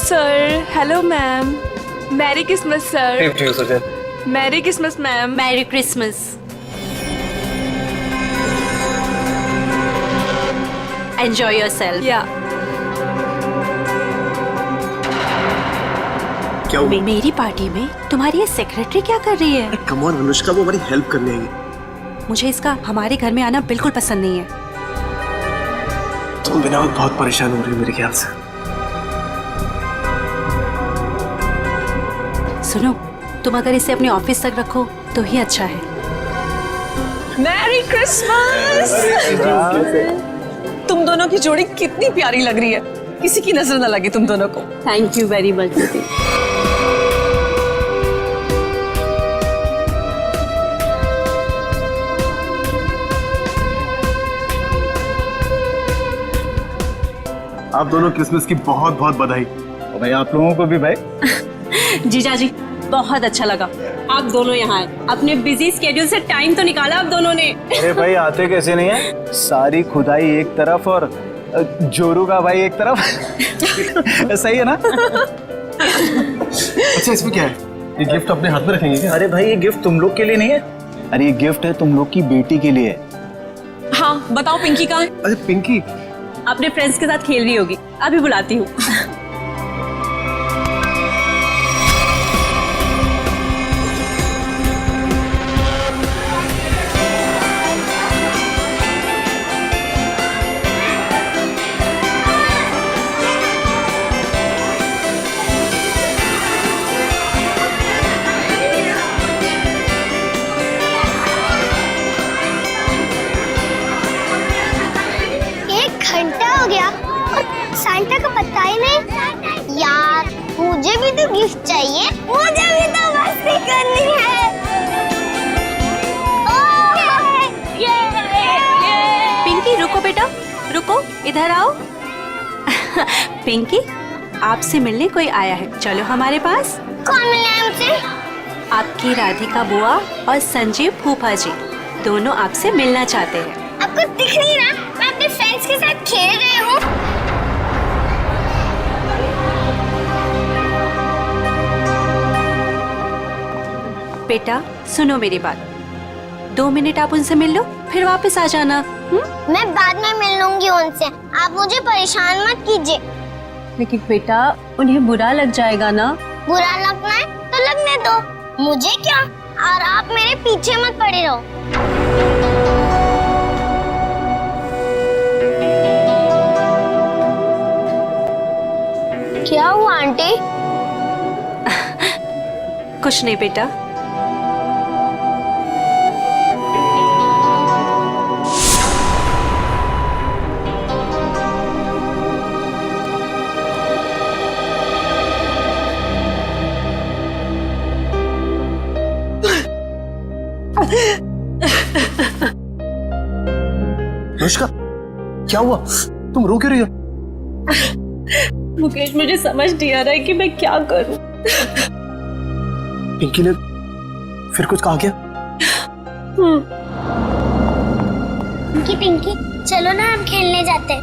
Sir. Hello ma'am. Merry Christmas sir. Same to you Sachin. Merry Christmas ma'am. Merry Christmas. Enjoy yourself. या क्या हुआ? मेरी party में तुम्हारी ये सेक्रेटरी क्या कर रही है? कम ऑन अनुष्का, वो हमारी हेल्प करने आई। मुझे इसका हमारे घर में आना बिल्कुल पसंद नहीं है। तुम बिना वक्त बहुत परेशान हो रही हो मेरे ख्याल से। सुनो, तुम अगर इसे अपने ऑफिस तक रखो तो ही अच्छा है। Merry Christmas. तुम दोनों की जोड़ी कितनी प्यारी लग रही है, किसी की नजर न लगे तुम दोनों को। थैंक यू वेरी मच दीदी। आप दोनों क्रिसमस की बहुत बहुत बधाई। और भाई आप लोगों को भी भाई। जीजा जी, बहुत अच्छा लगा आप दोनों यहाँ आए। अपने बिजी स्केड्यूल से टाइम तो निकाला आप दोनों ने। अरे भाई आते कैसे नहीं है, सारी खुदाई एक तरफ और जोरू का भाई एक तरफ। सही है ना? अच्छा, इसमें क्या है? ये गिफ्ट अपने हाथ में रखेंगे क्या? अरे भाई ये गिफ्ट तुम लोग के लिए नहीं है, अरे ये गिफ्ट है तुम लोग की बेटी के लिए। हाँ बताओ, पिंकी कहाँ है? अरे पिंकी अपने फ्रेंड्स के साथ खेल रही होगी, अभी बुलाती हूँ। हो गया और सांता का पता ही नहीं। यार मुझे भी तो गिफ्ट चाहिए, मुझे भी तो मस्ती करनी है। पिंकी रुको बेटा, रुको, इधर आओ। पिंकी, आपसे मिलने कोई आया है, चलो हमारे पास। कौन मिला है मुझसे? आपकी राधिका बुआ और संजीव फूफा जी दोनों आपसे मिलना चाहते हैं। आपको दिख नहीं रहा मैं अपने फ्रेंड्स के साथ खेल रही हूँ। बेटा सुनो मेरी बात, 2 मिनट आप उनसे मिल लो, फिर वापस आ जाना। मैं बाद में मिल लूंगी उनसे, आप मुझे परेशान मत कीजिए। लेकिन बेटा उन्हें बुरा लग जाएगा ना। बुरा लगना है तो लगने दो, मुझे क्या। और आप मेरे पीछे मत पड़े रहो। क्या हुआ आंटी? कुछ नहीं बेटा। अनुष्का, क्या हुआ? तुम रो क्यों रही हो? मुकेश, मुझे समझ नहीं आ रहा है कि मैं क्या करूं। पिंकी ने फिर कुछ कहा क्या? पिंकी पिंकी चलो ना हम खेलने जाते हैं।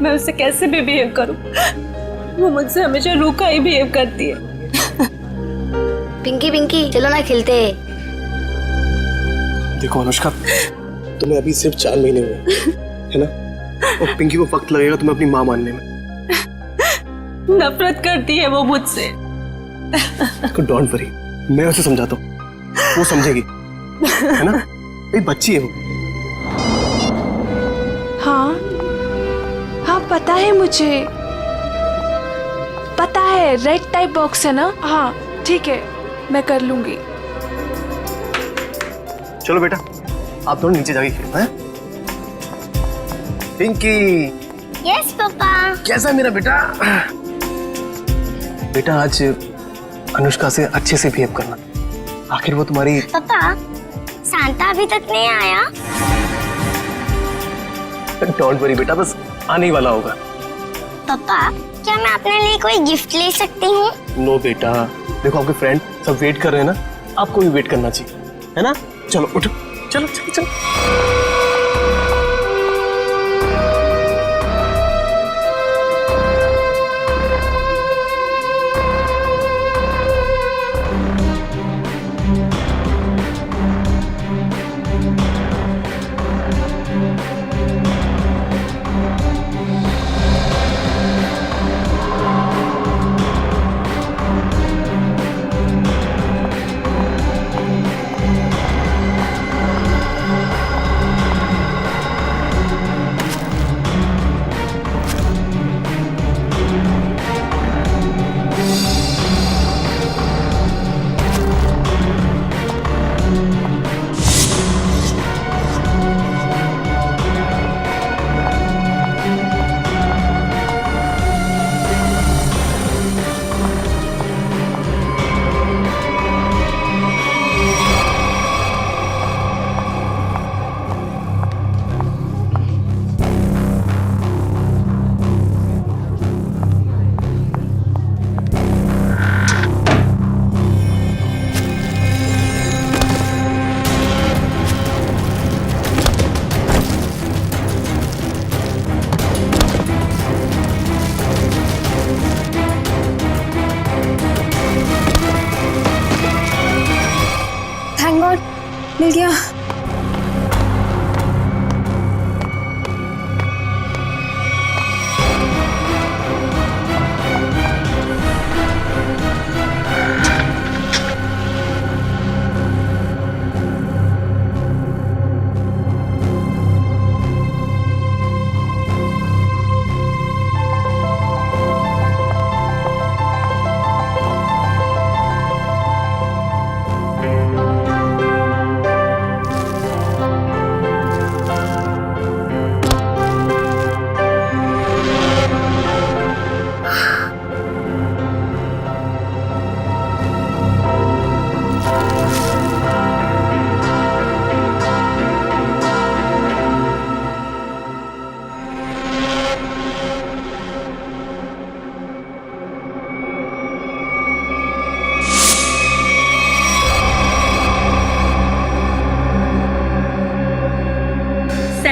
मैं उससे कैसे भी बिहेव करूं, वो मुझसे हमेशा रूखा ही बिहेव करती है। पिंकी पिंकी चलो ना खेलते हैं। देखो अनुष्का, तुम्हें अभी सिर्फ 4 महीने हुए है ना, और पिंकी को वक्त लगेगा तुम्हें अपनी माँ मानने में। नफरत करती है वो मुझसे। डोंट वरी, मैं उसे समझाता हूँ, वो समझेगी, है ना? एक बच्ची है वो। हाँ हाँ पता है मुझे, पता है रेड टाइप बॉक्स है ना। हाँ ठीक है, मैं कर लूंगी। चलो बेटा, आप दोनों नीचे जाके खेलो हैं? पिंकी। Yes papa. कैसा है मेरा बेटा? बेटा आज अनुष्का से अच्छे से बिहेव करना, आखिर वो तुम्हारी। पापा सांता अभी तक नहीं आया। डोंट वरी बेटा, बस आने ही वाला होगा। पापा क्या मैं अपने लिए कोई गिफ्ट ले सकती हूँ? नो बेटा, देखो आपके फ्रेंड सब वेट कर रहे हैं ना, आपको भी वेट करना चाहिए, है ना? चलो उठो, चलो चलो चलो।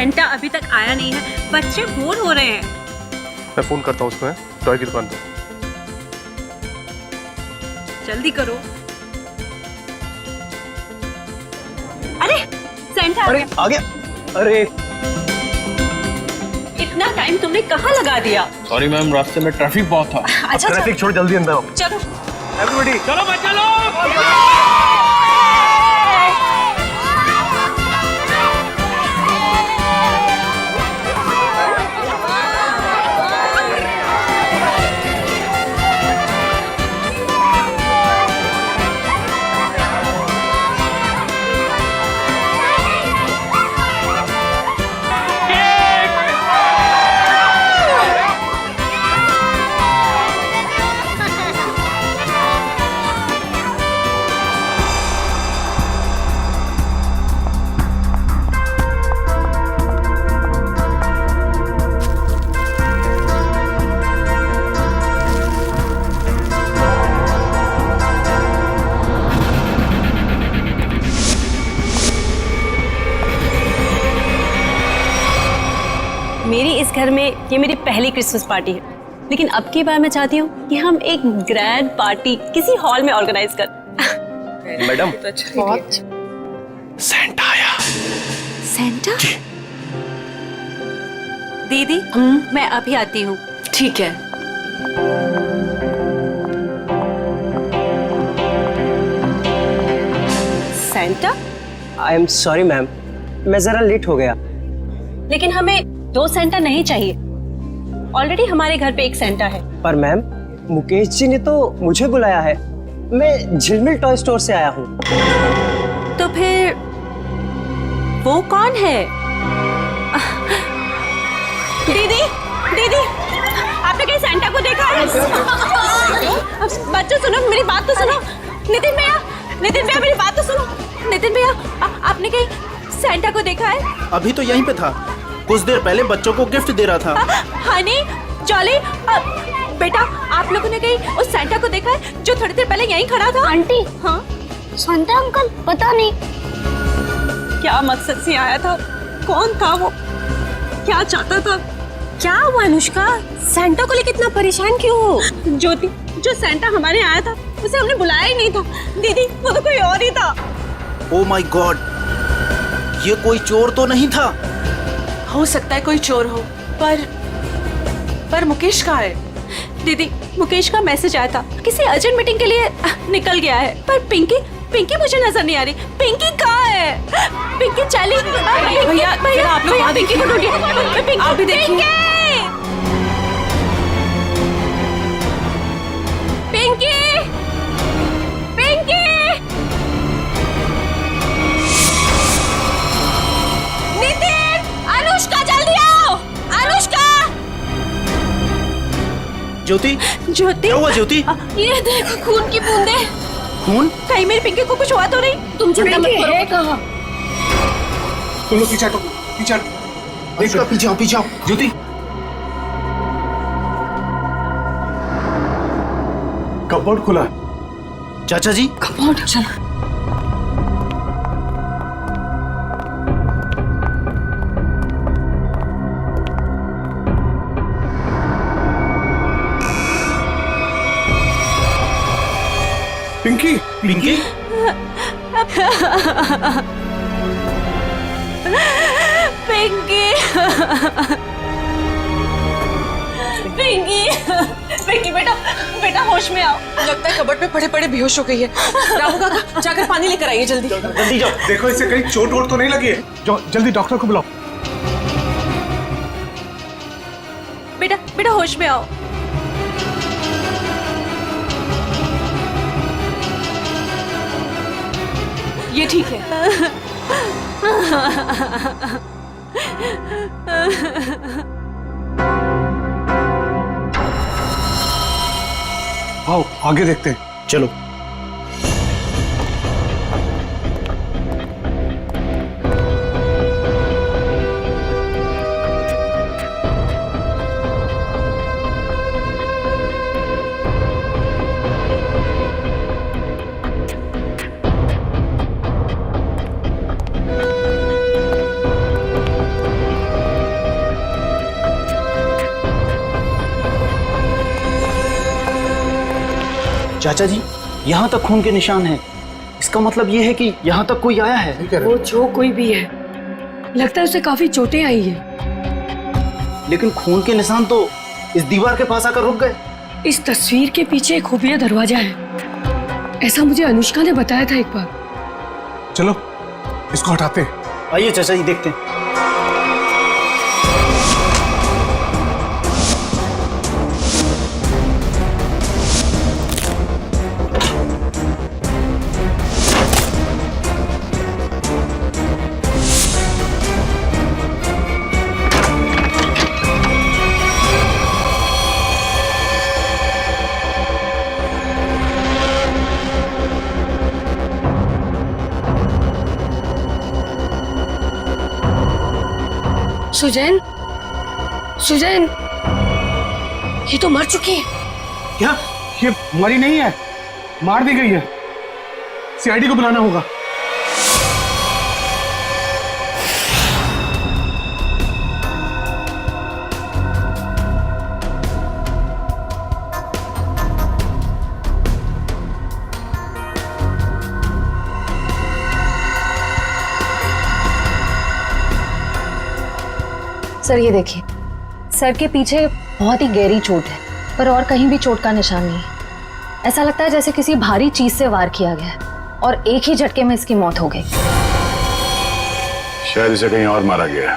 सेंटा अभी तक आया नहीं है, बच्चे बोर हो रहे हैं। मैं फोन करता हूँ उसको, टॉय की दुकान पे। जल्दी करो। अरे सेंटा अरे आ गया। अरे इतना टाइम तुमने कहाँ लगा दिया? सॉरी मैम, रास्ते में ट्रैफिक बहुत था। अच्छा ट्रैफिक छोड़, जल्दी अंदर आओ। चलो एवरीबॉडी चलो बच्चा लोग। मेरी इस घर में ये मेरी पहली क्रिसमस पार्टी है, लेकिन अब की बार मैं चाहती हूँ कि हम एक ग्रैंड पार्टी किसी हॉल में ऑर्गेनाइज कर। मैडम, सेंटा आया। सेंटा? दीदी मैं अभी आती हूँ। ठीक है। Santa? I am sorry ma'am, मैं जरा लेट हो गया। लेकिन हमें 2 सेंटा नहीं चाहिए, ऑलरेडी हमारे घर पे एक सेंटा है। पर मैम, मुकेश जी ने तो मुझे बुलाया है। मैं झिलमिल टॉय स्टोर से आया हूँ। तो फिर वो कौन है? दीदी दीदी, आपने कहीं सेंटा को देखा है? बच्चों सुनो, मेरी बात तो सुनो। नितिन भैया मेरी बात तो सुनो। नितिन भैया, आपने कहीं सेंटा को देखा है? अभी तो यहीं पे था, कुछ देर पहले बच्चों को गिफ्ट दे रहा था। हनी, जॉली, बेटा आप लोगों ने कहीं उस सेंटा को देखा है जो थोड़ी देर पहले यहीं खड़ा था? आंटी, हाँ, सांता अंकल पता नहीं क्या मकसद से आया था? कौन था वो? क्या चाहता था? क्या हुआ अनुष्का? सेंटा को लेकर इतना परेशान क्यों हो? ज्योति, जो सेंटा हमारे आया था उसे हमने बुलाया ही नहीं था। दीदी, वो तो कोई और ही था। ओ माय गॉड, ये कोई चोर तो नहीं था? हो सकता है कोई चोर हो, पर मुकेश कहाँ है? दीदी, मुकेश का मैसेज आया था, किसी अर्जेंट मीटिंग के लिए निकल गया है। पर पिंकी मुझे नजर नहीं आ रही। पिंकी कहाँ है? पिंकी चली। भैया, आप लोग वहाँ पिंकी को ढूंढिए। आप भी देखिए। पिंकी, पिंकी, नितिन, अनुष्का जल्दी आओ। अनुष्का, ज्योति, ज्योति, क्या हुआ ज्योति? ये देखो खून की बूंदें। खून? कहीं मेरी पिंकी को कुछ हुआ तो नहीं? तुम चिंता मत करो। तुम लोग पीछे हटो, पीछे हटो। पीछे आओ, पीछे आओ। ज्योति, कपबोर्ड खुला। चाचा जी, कपबोर्ड, चलो। पिंकी, पिंकी, पिंकी, पिंकी, पिंकी बेटा होश में आओ। लगता है कबर्ड पे पड़े पड़े बेहोश हो गई है। रामू काका, जाकर पानी लेकर आइए जल्दी। जल्दी जाओ। देखो इसे कहीं चोट वोट तो नहीं लगी है। जाओ जल्दी डॉक्टर को बुलाओ। बेटा होश में आओ। ये ठीक है। आओ आगे देखते हैं। चलो। चाचा जी, यहाँ तक खून के निशान हैं। इसका मतलब ये है कि यहाँ तक कोई आया है। वो जो कोई भी है, लगता है उसे काफी चोटें आई है। लेकिन खून के निशान तो इस दीवार के पास आकर रुक गए। इस तस्वीर के पीछे एक खुफिया दरवाजा है, ऐसा मुझे अनुष्का ने बताया था एक बार। चलो इसको हटाते हैं। आइए चाचा जी, देखते हैं। सुजैन, सुजैन, ये तो मर चुकी है। क्या ये मरी नहीं है, मार दी गई है? सीआईडी को बुलाना होगा। सर ये देखिए, सर के पीछे बहुत ही गहरी चोट है, पर और कहीं भी चोट का निशान नहीं है। ऐसा लगता है जैसे किसी भारी चीज से वार किया गया है और एक ही झटके में इसकी मौत हो गई। शायद इसे कहीं और मारा गया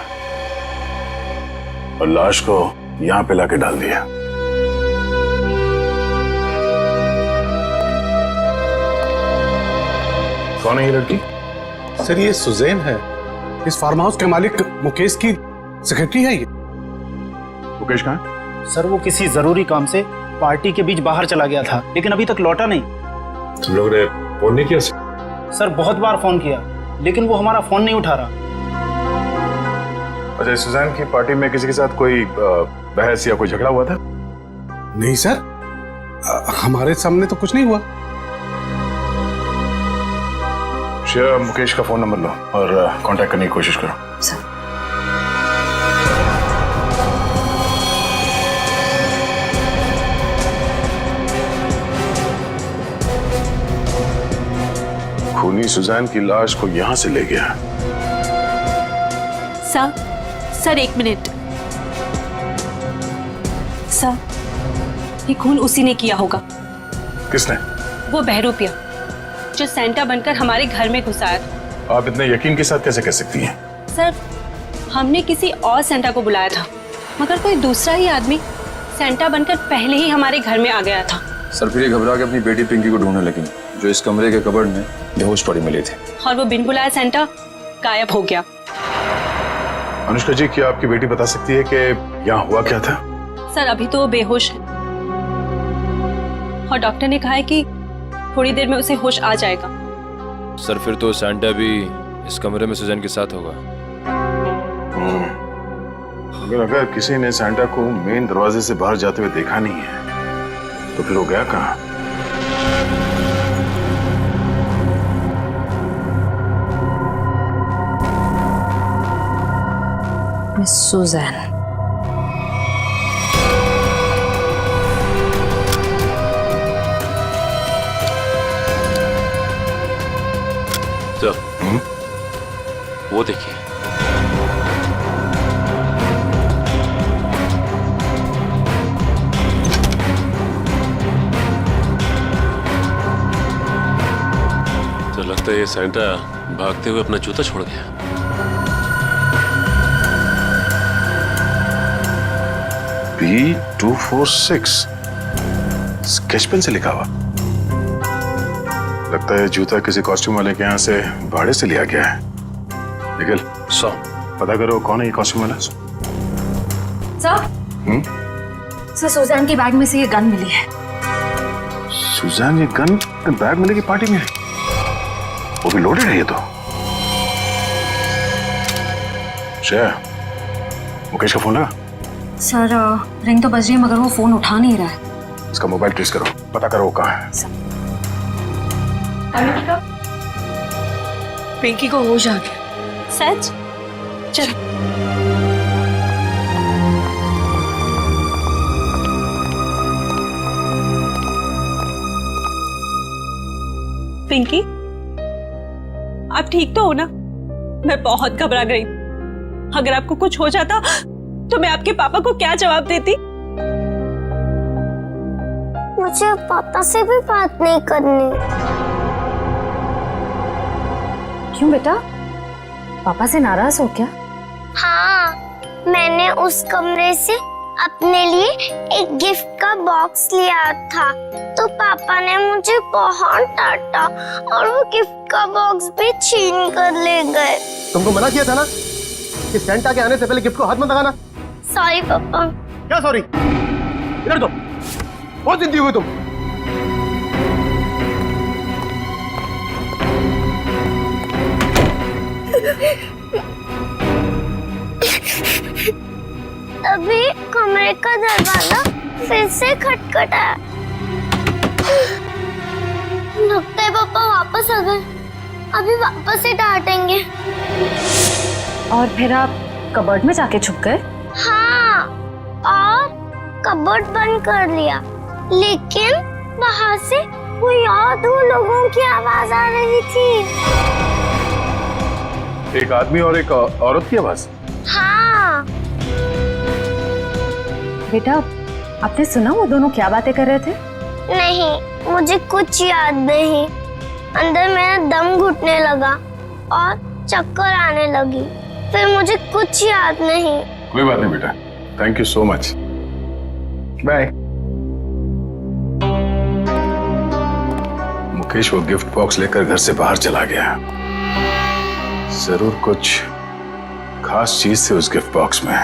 और लाश को यहाँ पे लाके डाल दिया। कौन है ये लड़की? सर ये सुजैन है, इस फार्म हाउस के मालिक मुकेश की सेक्रेटरी है ये। मुकेश कहाँ है? सर वो किसी जरूरी काम से पार्टी के बीच बाहर चला गया था, लेकिन अभी तक लौटा नहीं। तुम लोग ने फोन नहीं किया? सर बहुत बार फोन किया, लेकिन वो हमारा फोन नहीं उठा रहा। अच्छा, सुजैन की पार्टी में किसी के साथ कोई बहस या कोई झगड़ा हुआ था? नहीं सर, हमारे सामने तो कुछ नहीं हुआ। श्रेया, मुकेश का फोन नंबर लो और कांटेक्ट करने की कोशिश करो। सर खूनी सुजैन की लाश को यहां से ले गया। सर एक मिनट। सर ये खून उसी ने किया होगा। किसने? वो बहरूपिया जो सेंटा बनकर हमारे घर में घुस आया था। आप इतने यकीन के साथ कैसे कह सकती हैं? सर हमने किसी और सेंटा को बुलाया था, मगर कोई दूसरा ही आदमी सेंटा बनकर पहले ही हमारे घर में आ गया था। सर फिर घबरा के अपनी बेटी पिंकी को ढूंढने लगी, जो इस कमरे के कबर्ड में बेहोश पड़ी मिली थी, और वो बिन बुलाया सेंटा गायब हो गया। अनुष्का जी, क्या आपकी बेटी बता सकती है कि यहाँ हुआ क्या था? सर अभी तो वो बेहोश है और डॉक्टर ने कहा है कि थोड़ी देर में उसे होश आ जाएगा। सर फिर तो सेंटा भी इस कमरे में सुजैन के साथ होगा। अगर किसी ने सेंटा को मेन दरवाजे से बाहर जाते हुए देखा नहीं है तो फिर वो गया कहाँ? Miss Suzanne. सर वो देखिए। तो लगता है ये सेंटा भागते हुए अपना जूता छोड़ गया। B246 स्केच पेन से लिखा हुआ। लगता है जूता किसी कॉस्ट्यूम वाले के यहाँ से भाड़े से लिया गया है। निखिल, पता करो कौन है ये कॉस्ट्यूम वाला। सर सुजैन के बैग में से ये गन मिली है। सुजैन ये गन बैग मिलेगी पार्टी में? वो भी लोडेड है ये तो। श्रेया, मुकेश का फोन लगा? सर रिंग तो बज रही है, मगर वो फोन उठा नहीं रहा है। इसका मोबाइल ट्रेस करो, पता करो वो कहाँ है। पिंकी को होश आ गया। सच? चलो। पिंकी, आप ठीक तो हो ना? मैं बहुत घबरा गई। अगर आपको कुछ हो जाता तो मैं आपके पापा को क्या जवाब देती? मुझे पापा से भी बात नहीं करनी। क्यों बेटा, पापा से नाराज हो क्या? हाँ, मैंने उस कमरे से अपने लिए एक गिफ्ट का बॉक्स लिया था, तो पापा ने मुझे बहुत डांटा और वो गिफ्ट का बॉक्स भी छीन कर ले गए। तुमको मना किया था ना कि सेंटा के आने से पहले गिफ्ट को हाथ मत लगाना। सॉरी पापा। क्या सॉरी? इधर दो, बहुत जिद्दी हुई तुम। तभी कमरे का दरवाजा फिर से खटखटाया। लगता है पापा वापस आ गए। अभी वापस से डांटेंगे। और फिर आप कबर्ड में जाके छुप गए? हाँ, और कबर्ड बंद कर लिया, लेकिन वहाँ से कोई और दो लोगों की आवाज आ रही थी। एक आदमी और एक औरत की आवाज? हाँ। बेटा, आपने सुना वो दोनों क्या बातें कर रहे थे? नहीं, मुझे कुछ याद नहीं। अंदर मेरा दम घुटने लगा और चक्कर आने लगी। फिर मुझे कुछ याद नहीं। कोई बात नहीं बेटा, thank you so much, bye. Mukesh वो गिफ्ट बॉक्स लेकर घर से बाहर चला गया। जरूर कुछ खास चीज थी उस गिफ्ट बॉक्स में।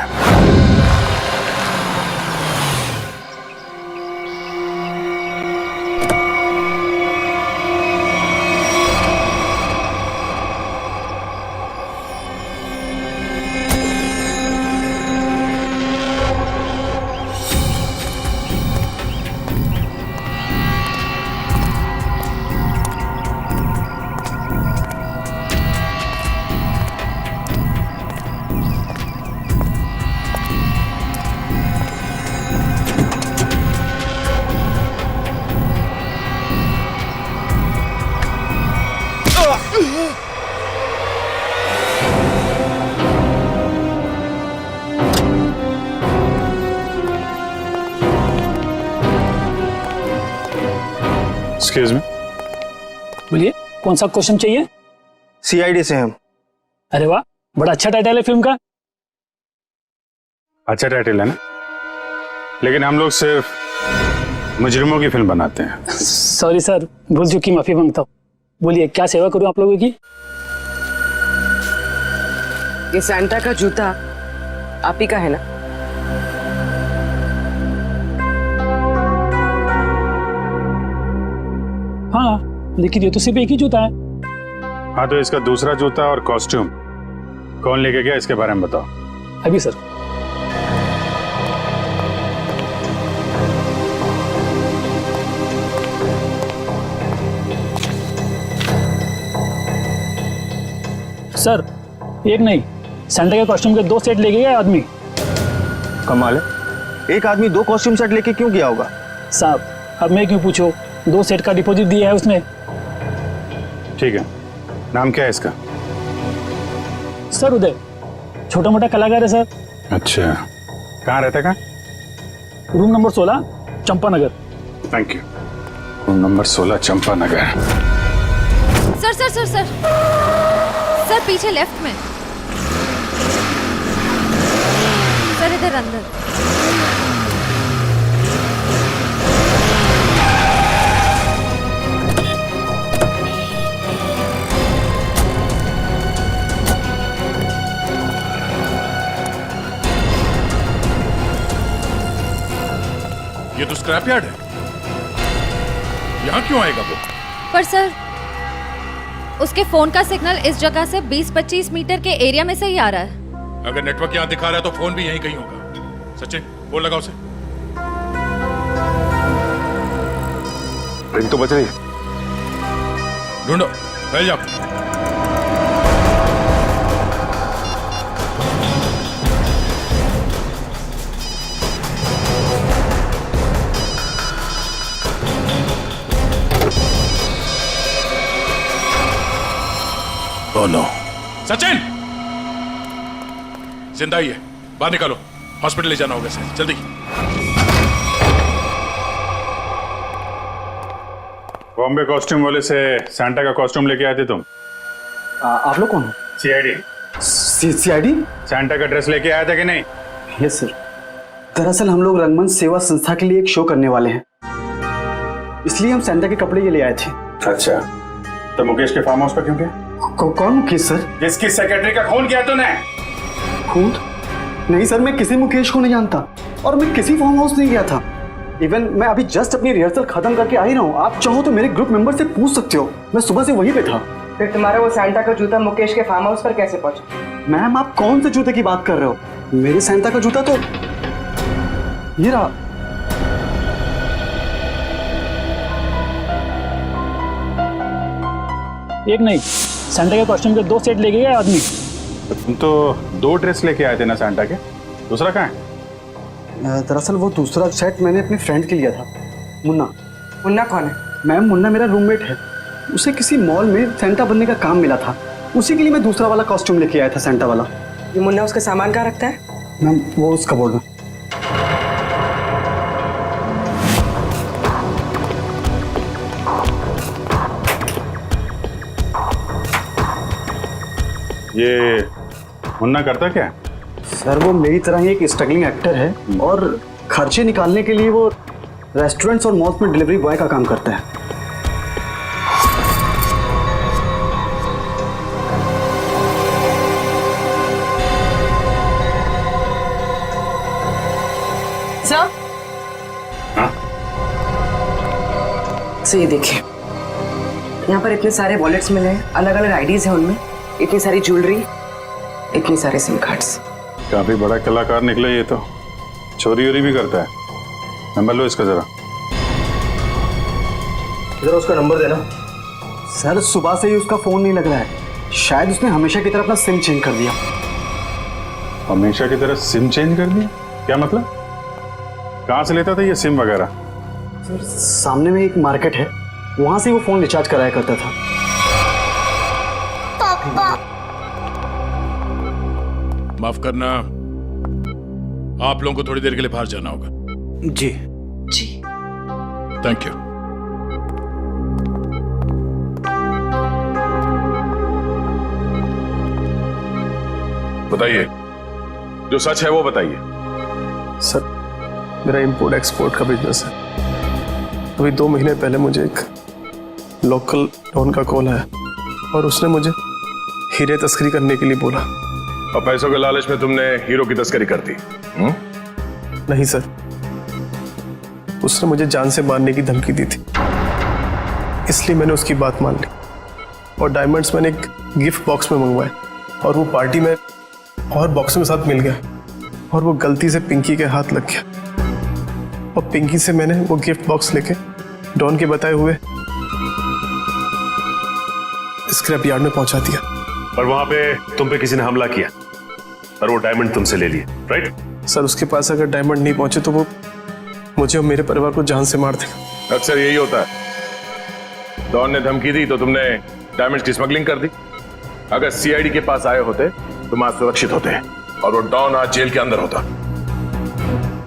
एक्सक्यूज मी, बोलिए, कौन सा क्वेश्चन चाहिए? सीआईडी से हम। अरे वाह, बड़ा अच्छा टाइटल है फिल्म का। अच्छा टाइटल है ना, लेकिन हम लोग सिर्फ मुजरिमों की फिल्म बनाते हैं। सॉरी सर, भूल चुकी, माफी मांगता हूँ। बोलिए, क्या सेवा करूँ आप लोगों की? ये सैंटा का जूता आप ही का है ना? हाँ, लेकिन ये तो सिर्फ एक ही जूता है। हाँ, तो इसका दूसरा जूता और कॉस्ट्यूम कौन लेके गया, इसके बारे में बताओ। अभी सर। सर, एक नहीं, सैंटा के कॉस्ट्यूम के 2 सेट लेके गया आदमी। कमाल है, एक आदमी 2 कॉस्ट्यूम सेट लेके क्यों गया होगा? साहब, अब मैं क्यों पूछो, 2 सेट का डिपॉजिट दिया है उसने। ठीक है, नाम क्या है इसका? सर उदय, छोटा मोटा कलाकार है सर। अच्छा, कहाँ रहता है? Room number 16, Champa Nagar. Thank you. Room number 16, Champa Nagar. Sir sir sir sir sir, पीछे लेफ्ट में सर, इधर अंदर। ये तो स्क्रैप यार्ड है, यहाँ क्यों आएगा वो? पर सर, उसके फोन का सिग्नल इस जगह से 20-25 मीटर के एरिया में से ही आ रहा है। अगर नेटवर्क यहाँ दिखा रहा है तो फोन भी यहीं कहीं होगा। सचिन, फोन लगाओ उसे। रिंग तो बज रही है। ढूंढो, फैल जाओ। सचिन जिंदा ही है, बाहर निकालो, हॉस्पिटल ले जाना होगा इसे, जल्दी। बॉम्बे कॉस्ट्यूम वाले से सैंटा का कॉस्ट्यूम लेके आए थे तुम? आप लोग कौन हो? सीआईडी। सीआईडी? सैंटा का ड्रेस लेके आया था कि नहीं? Yes sir. दरअसल हम लोग रंगमंच सेवा संस्था के लिए एक शो करने वाले हैं, इसलिए हम सैंटा के कपड़े ये ले आए थे। अच्छा, तो मुकेश के फार्म हाउस पर क्यों गया? कौन मुकेश सर? जिसकी सेक्रेटरी का खून किया तूने? खून? नहीं सर, मैं किसी मुकेश को नहीं जानता और मैं किसी फार्म हाउस नहीं गया था। इवन मैं अभी जस्ट अपनी रिहर्सल खत्म करके आ ही रहा हूँ। आप चाहो तो मेरे ग्रुप मेंबर से पूछ सकते हो, मैं सुबह से वहीं पे था। फिर तुम्हारा वो सैंटा का जूता मुकेश के फार्म हाउस पर कैसे पहुंचा? मैम आप कौन से जूते की बात कर रहे हो? मेरे सैंटा का जूता तो ये रहा। एक नहीं, सैंटा के कॉस्ट्यूम के 2 सेट ले गए आदमी। तुम तो 2 ड्रेस लेके आए थे ना सैंटा के, दूसरा कहाँ है? दरअसल वो दूसरा सेट मैंने अपने फ्रेंड के लिया था, मुन्ना। मुन्ना कौन है? मैम मुन्ना मेरा रूममेट है, उसे किसी मॉल में सैंटा बनने का काम मिला था, उसी के लिए मैं दूसरा वाला कॉस्ट्यूम लेके आया था, सैंटा वाला। ये मुन्ना उसका सामान कहाँ रखता है? मैम वो उस कबोर्ड में। ये मुन्ना करता क्या है? सर वो मेरी तरह ही एक स्ट्रगलिंग एक्टर है और खर्चे निकालने के लिए वो रेस्टोरेंट्स और मॉल्स में डिलीवरी बॉय का काम करता है। सर, ये देखिए, यहाँ पर इतने सारे वॉलेट्स मिले हैं, अलग अलग आईडीज हैं उनमें, इतनी सारी ज्वेलरी, इतने सारे सिम कार्ड्स। काफी बड़ा कलाकार निकला ये तो, चोरी वोरी भी करता है। नंबर लो इसका जरा। जरा उसका नंबर देना। सर सुबह से ही उसका फोन नहीं लग रहा है, शायद उसने हमेशा की तरह अपना सिम चेंज कर दिया। हमेशा की तरह सिम चेंज कर दिया? क्या मतलब? कहाँ से लेता था ये सिम वगैरह? सर सामने में एक मार्केट है, वहां से वो फोन रिचार्ज कराया करता था। पापा माफ करना, आप लोगों को थोड़ी देर के लिए बाहर जाना होगा। जी जी। Thank you. बताइए, जो सच है वो बताइए। सर मेरा इंपोर्ट एक्सपोर्ट का बिजनेस है। अभी 2 महीने पहले मुझे एक लोकल डॉन का कॉल आया और उसने मुझे हीरे तस्करी करने के लिए बोला। और पैसों के लालच में तुमने हीरो की तस्करी कर दी? नहीं सर, उसने मुझे जान से मारने की धमकी दी थी, इसलिए मैंने उसकी बात मान ली और डायमंड्स मैंने एक गिफ्ट बॉक्स में मंगवाए और वो पार्टी में और बॉक्स में साथ मिल गया और वो गलती से पिंकी के हाथ लग गया और पिंकी से मैंने वो गिफ्ट बॉक्स लेके डॉन के बताए हुए स्क्रैप यार्ड में पहुंचा दिया। और वहां पे तुम पे किसी ने हमला किया और वो डायमंड तुमसे ले लिए, राइट? सर उसके पास अगर डायमंड नहीं पहुंचे तो वो मुझे और मेरे परिवार को जान से मार देगा। अक्सर यही होता है, डॉन ने धमकी दी तो तुमने डायमंड्स की स्मगलिंग कर दी। अगर सीआईडी के पास आए होते तुम आज सुरक्षित होते और वो डॉन आज जेल के अंदर होता।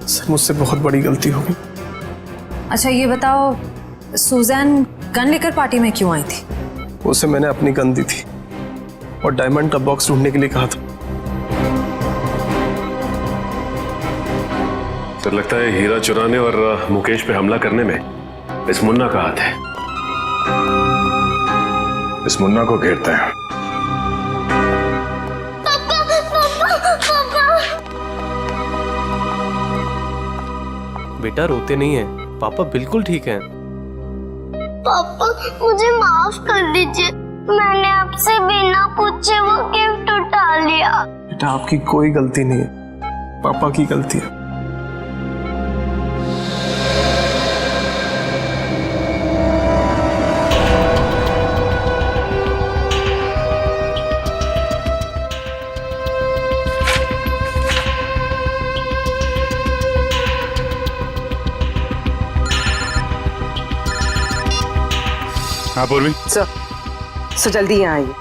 सर मुझसे बहुत बड़ी गलती हो गई। अच्छा ये बताओ, सुजैन गन लेकर पार्टी में क्यों आई थी? उसे मैंने अपनी गन दी थी और डायमंड का बॉक्स ढूंढने के लिए कहा था। सर लगता है हीरा चुराने और मुकेश पे हमला करने में इस मुन्ना का हाथ है। इस मुन्ना को घेरते हैं। बेटा रोते नहीं है, पापा बिल्कुल ठीक हैं। पापा मुझे माफ कर दीजिए, मैंने आपसे बिना पूछे वो गिफ्ट उठा लिया। बेटा आपकी कोई गलती नहीं है, पापा की गलती है। हाँ पूर्वी। सर जल्दी यहाँ आइए।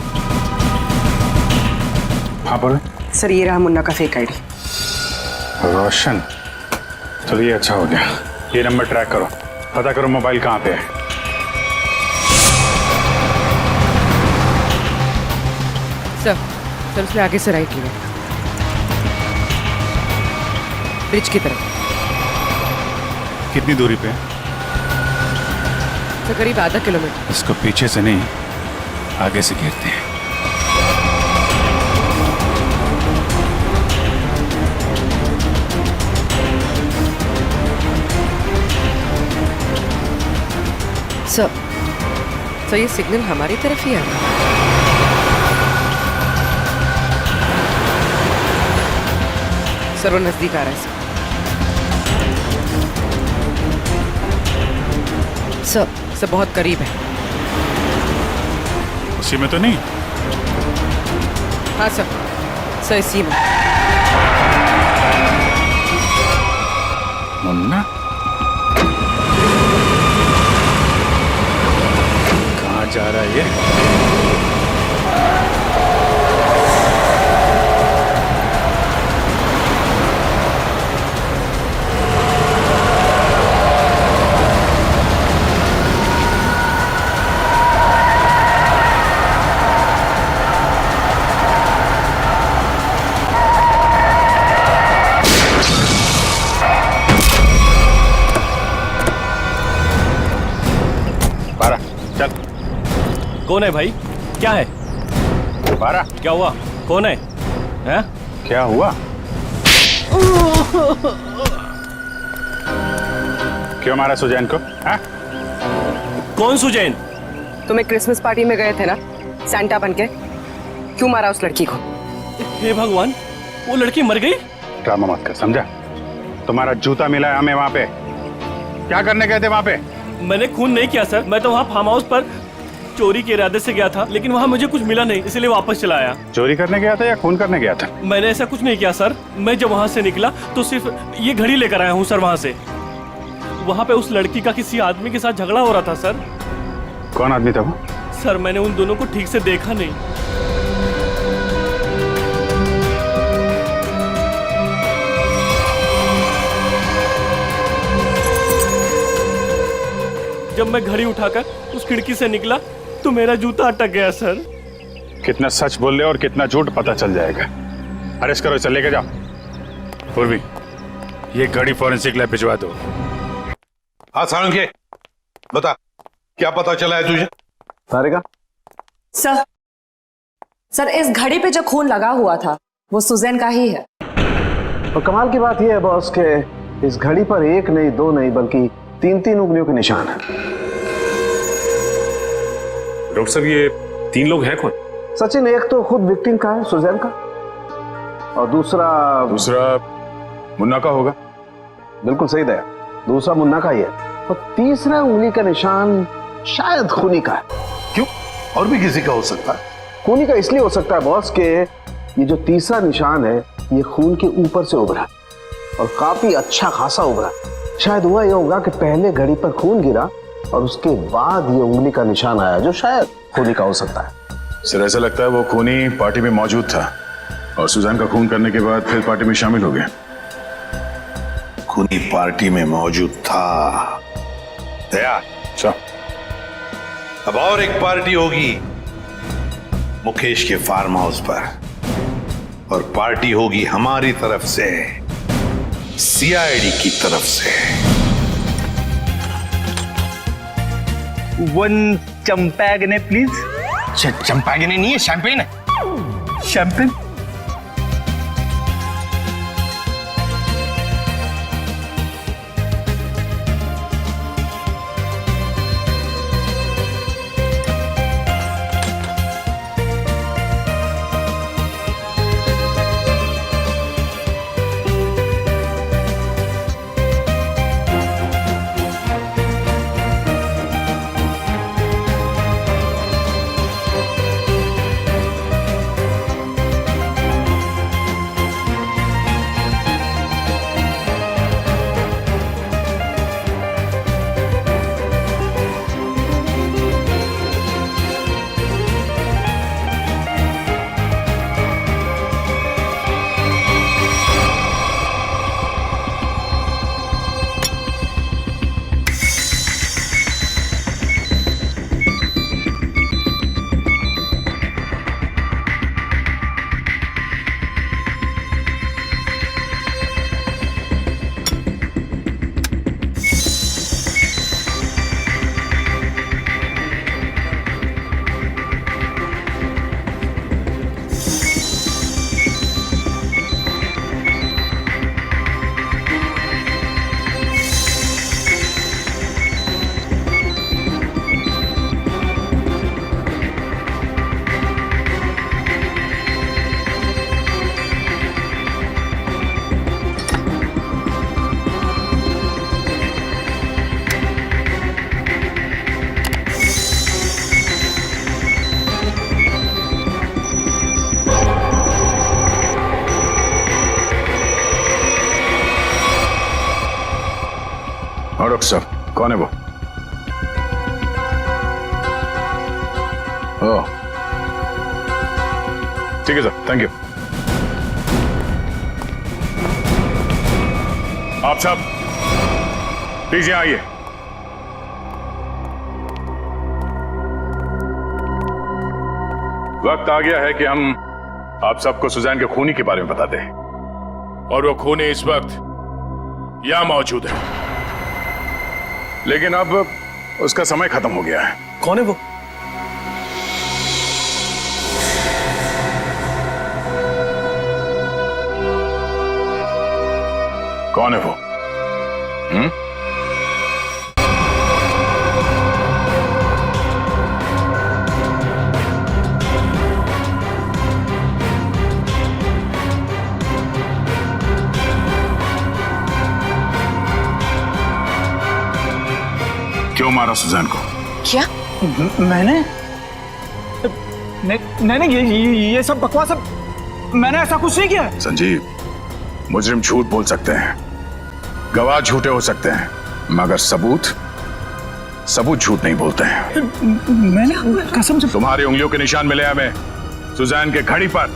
हाँ बोलो। सर ये रहा मुन्ना का फेक आईडी। रोशन, चलो ये अच्छा हो गया। ये नंबर ट्रैक करो, पता करो मोबाइल कहाँ पे है। सर उसने आगे से राइट लिया, ब्रिज की तरफ। कितनी दूरी पे? सर करीब आधा किलोमीटर। इसको पीछे से नहीं, आगे से घेरते हैं। सर ये सिग्नल हमारी तरफ ही आ रहा है। सर वो नजदीक आ रहा है सर बहुत करीब है। उसी में तो नहीं? हाँ सर इसी में। मुन्ना कहाँ जा रहा है ये? कौन है भाई? क्या है? बारा, क्या हुआ? कौन है? हैं? क्या हुआ? क्यों मारा सुजैन को? हाँ? कौन सुजैन? तुम एक क्रिसमस पार्टी में गए थे ना सैंटा बनके, क्यों मारा उस लड़की को? हे भगवान, वो लड़की मर गई? ड्रामा मत कर, समझा? तुम्हारा जूता मिला है हमें वहां पे। क्या करने गए थे वहां पे? मैंने खून नहीं किया सर, मैं तो वहाँ फार्म हाउस पर चोरी के इरादे से गया था, लेकिन वहाँ मुझे कुछ मिला नहीं, इसलिए वापस चला आया। चोरी करने गया था या खून करने गया था? मैंने ऐसा कुछ नहीं किया सर। मैं जब वहाँ से निकला तो सिर्फ ये घड़ी लेकर आया हूँ सर। वहाँ से वहाँ पे उस लड़की का किसी आदमी के साथ झगड़ा हो रहा था सर। कौन आदमी था वो? सर मैंने उन दोनों को ठीक से देखा नहीं। जब मैं घड़ी उठाकर उस खिड़की से निकला तो मेरा जूता अटक गया सर। कितना सच बोल रहे हो और कितना झूठ पता चल जाएगा। अरेस्ट करो, चल लेके जाओ। पूर्वी, ये घड़ी फॉरेंसिक लैब भिजवा दो। हाँ सारंगे, बता क्या पता चला है तुझे? सारिका? सर इस घड़ी पे जो खून लगा हुआ था वो सुजैन का ही है। और कमाल की बात यह है बॉस के इस घड़ी पर एक नहीं, दो नहीं, बल्कि 3 उंगलियों के निशान है। डॉक्टर साहब, ये 3 लोग हैं कौन? सचिन, एक तो खुद विक्टिम का है, सुजैन का, और दूसरा मुन्ना का होगा। बिल्कुल सही दया, दूसरा मुन्ना का ही है, और तीसरा उंगली का निशान शायद खूनी का है। क्यों? और भी किसी का हो सकता है? खूनी का इसलिए हो सकता है बॉस के ये जो तीसरा निशान है ये खून के ऊपर से उभरा और काफी अच्छा खासा उभरा। शायद हुआ यह होगा कि पहले घड़ी पर खून गिरा और उसके बाद ये उंगली का निशान आया जो शायद खूनी का हो सकता है। सर ऐसा लगता है वो खूनी पार्टी में मौजूद था और सुजैन का खून करने के बाद फिर पार्टी में शामिल हो गया। खूनी पार्टी में मौजूद था। दया, अच्छा, अब और एक पार्टी होगी मुकेश के फार्म हाउस पर, और पार्टी होगी हमारी तरफ से, सीआईडी की तरफ से। 1 चंपागने प्लीज। चंपागने नहीं है, शैंपेन है। शैंपेन। डॉक्टर साहब, कौन है वो? ओह, ठीक है सर, थैंक यू। आप सब प्लीज यहाँ आइए। वक्त आ गया है कि हम आप सबको सुजैन के खूनी के बारे में बता दें। और वो खूनी इस वक्त यहां मौजूद है, लेकिन अब उसका समय खत्म हो गया है। कौन है वो? कौन है वो? क्यों मारा सुजैन को? क्या? मैंने नहीं, ये सब बकवास, मैंने ऐसा कुछ नहीं किया। संजीव, मुजरिम झूठ बोल सकते हैं, गवाह झूठे हो सकते हैं, मगर सबूत झूठ नहीं बोलते हैं। मैंने कसम से। तुम्हारी उंगलियों के निशान मिले हमें सुजैन के घड़ी पर।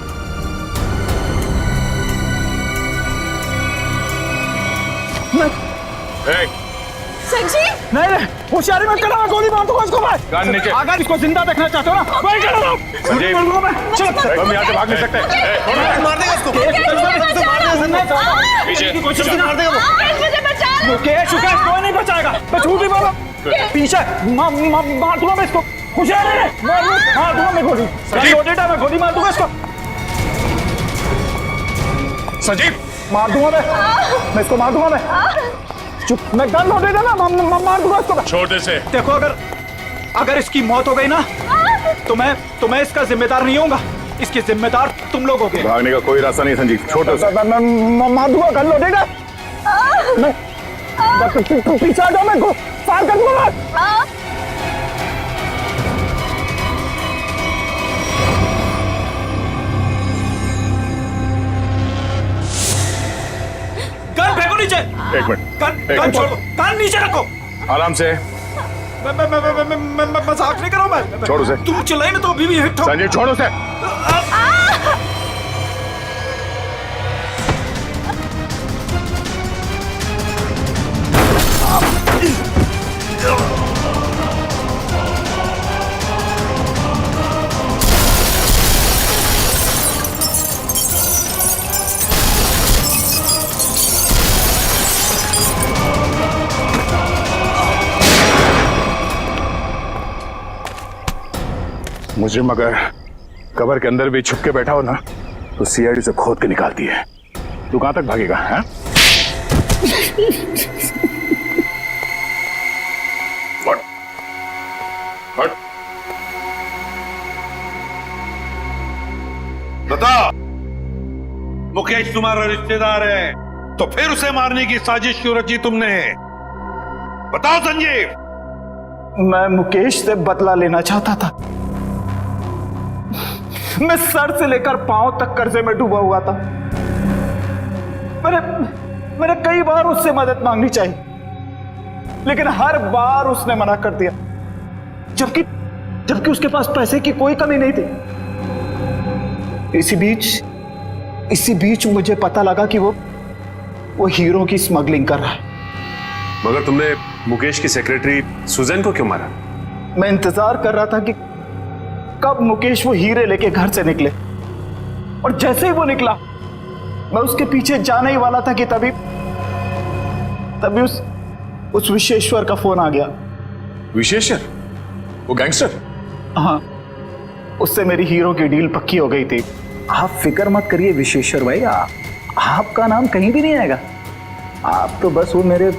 संजीव, नहीं, होशियारी मत करना, मैं गोली मार दूंगा इसको। मैं कान नीचे। अगर इसको जिंदा देखना चाहते हो ना, मैं कर रहा हूं। संजीव, हम यहाँ से भाग नहीं सकते। मार देगा इसको। पीछे कोशिश मार देगा वो। मुझे बचा लो। मुकेश, कोई नहीं बचाएगा। मैं झूठ नहीं बोला। पीछे मार दूंगा मैं इसको। होशियारी है, मार दूंगा मैं गोली। मैं गोली मार दूंगा इसको। संजीव, मार दूंगा मैं इसको मार दूंगा मैं। चुप, मैं गन लोडेड है ना, मार दूंगा इसको। छोटे से देखो, अगर इसकी मौत हो गई ना, तो मैं इसका जिम्मेदार नहीं होऊंगा। इसके जिम्मेदार तुम लोग होगे। भागने का कोई रास्ता नहीं संजीव, छोटे से। मैं मार दूंगा, गन लोडेड है। मैं पीछे आ जाओ, मैं फायर कर दूंगा। गन फेंको नीचे। एक मिनट, गन छोड़ो, गन नीचे रखो। आराम से। मैं मजाक नहीं कर रहा हूं। मैं छोड़ो से। तुम चिल्लाए ना तो अभी भी हिट हो। संजीव, छोड़ो से। मुजरिम अगर कबर के अंदर भी छुप के बैठा हो ना, तो सीआईडी से खोद के निकालती है। तू कहां तक भागेगा? हैं? हट। बता, मुकेश तुम्हारा रिश्तेदार है, तो फिर उसे मारने की साजिश क्यों रची तुमने? बताओ संजीव। मैं मुकेश से बदला लेना चाहता था। मैं सर से लेकर पांव तक कर्जे में डूबा हुआ था। मैंने कई बार उससे मदद मांगनी चाहिए, लेकिन हर बार उसने मना कर दिया, जबकि उसके पास पैसे की कोई कमी नहीं थी। इसी बीच मुझे पता लगा कि वो हीरो की स्मगलिंग कर रहा है। मगर तुमने मुकेश की सेक्रेटरी सुजैन को क्यों मारा? मैं इंतजार कर रहा था कि कब मुकेश वो हीरे लेके घर से निकले, और जैसे ही वो निकला, मैं उसके पीछे जाने ही वाला था कि तभी उस विशेश्वर का फोन आ गया। विशेश्वर? वो गैंगस्टर? हाँ, उससे मेरी हीरो की डील पक्की हो गई थी। आप फिक्र मत करिए विशेश्वर भाई, आपका नाम कहीं भी नहीं आएगा। आप तो बस वो मेरे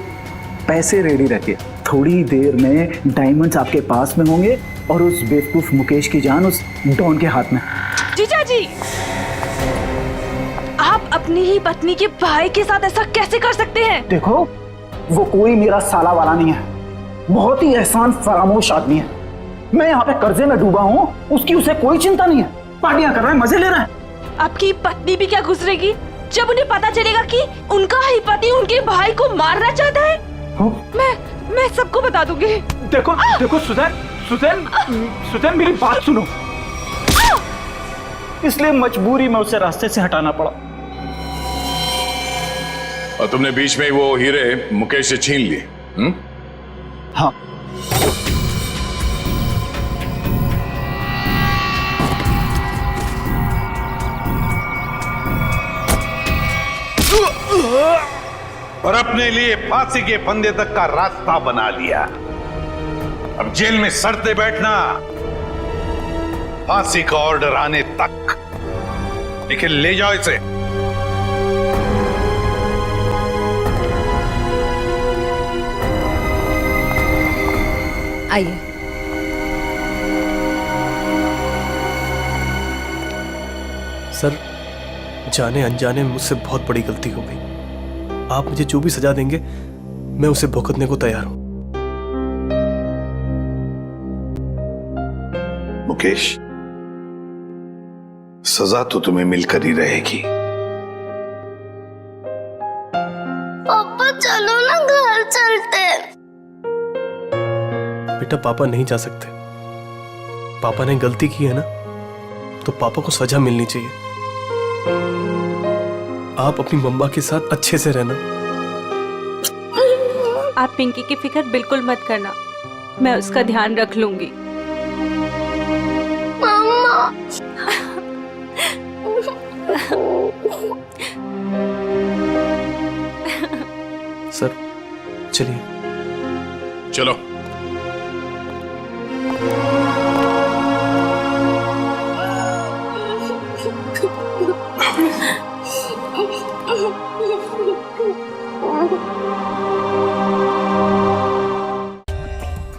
पैसे रेडी रखिए, थोड़ी देर में डायमंड्स आपके पास में होंगे और उस बेवकूफ मुकेश की जान उस डॉन के हाथ में। जीजा जी, आप अपनी ही पत्नी के भाई के साथ ऐसा कैसे कर सकते हैं? देखो, वो कोई मेरा साला वाला नहीं है, बहुत ही एहसान फरामोश आदमी है। मैं यहाँ पे कर्जे में डूबा हूँ, उसकी उसे कोई चिंता नहीं है, पार्टियां कर रहा है, मजे ले रहा है। आपकी पत्नी भी क्या गुजरेगी जब उन्हें पता चलेगा कि उनका ही पति उनके भाई को मारना चाहता है? मैं मैं सबको बता दूंगी। देखो देखो सुजैन सुजैन सुजैन मेरी बात सुनो। इसलिए मजबूरी में उसे रास्ते से हटाना पड़ा। और तुमने बीच में वो हीरे मुकेश से छीन लिए? हाँ। और अपने लिए फांसी के फंदे तक का रास्ता बना लिया। अब जेल में सड़ते बैठना, फांसी का ऑर्डर आने तक। लेकिन ले जाओ इसे। आइए। सर, जाने अनजाने में मुझसे बहुत बड़ी गलती हो गई। आप मुझे जो भी सजा देंगे मैं उसे भुगतने को तैयार हूं। मुकेश, सजा तो तुम्हें मिलकर ही रहेगी। पापा चलो ना, घर चलते। बेटा, पापा नहीं जा सकते। पापा ने गलती की है ना, तो पापा को सजा मिलनी चाहिए। आप अपनी मम्मा के साथ अच्छे से रहना। आप पिंकी की फिक्र बिल्कुल मत करना, मैं उसका ध्यान रख लूंगी। मम्मा। सर, चलिए। चलो।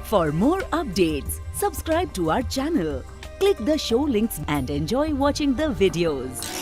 For more updates, subscribe to our channel, click the show links and enjoy watching the videos.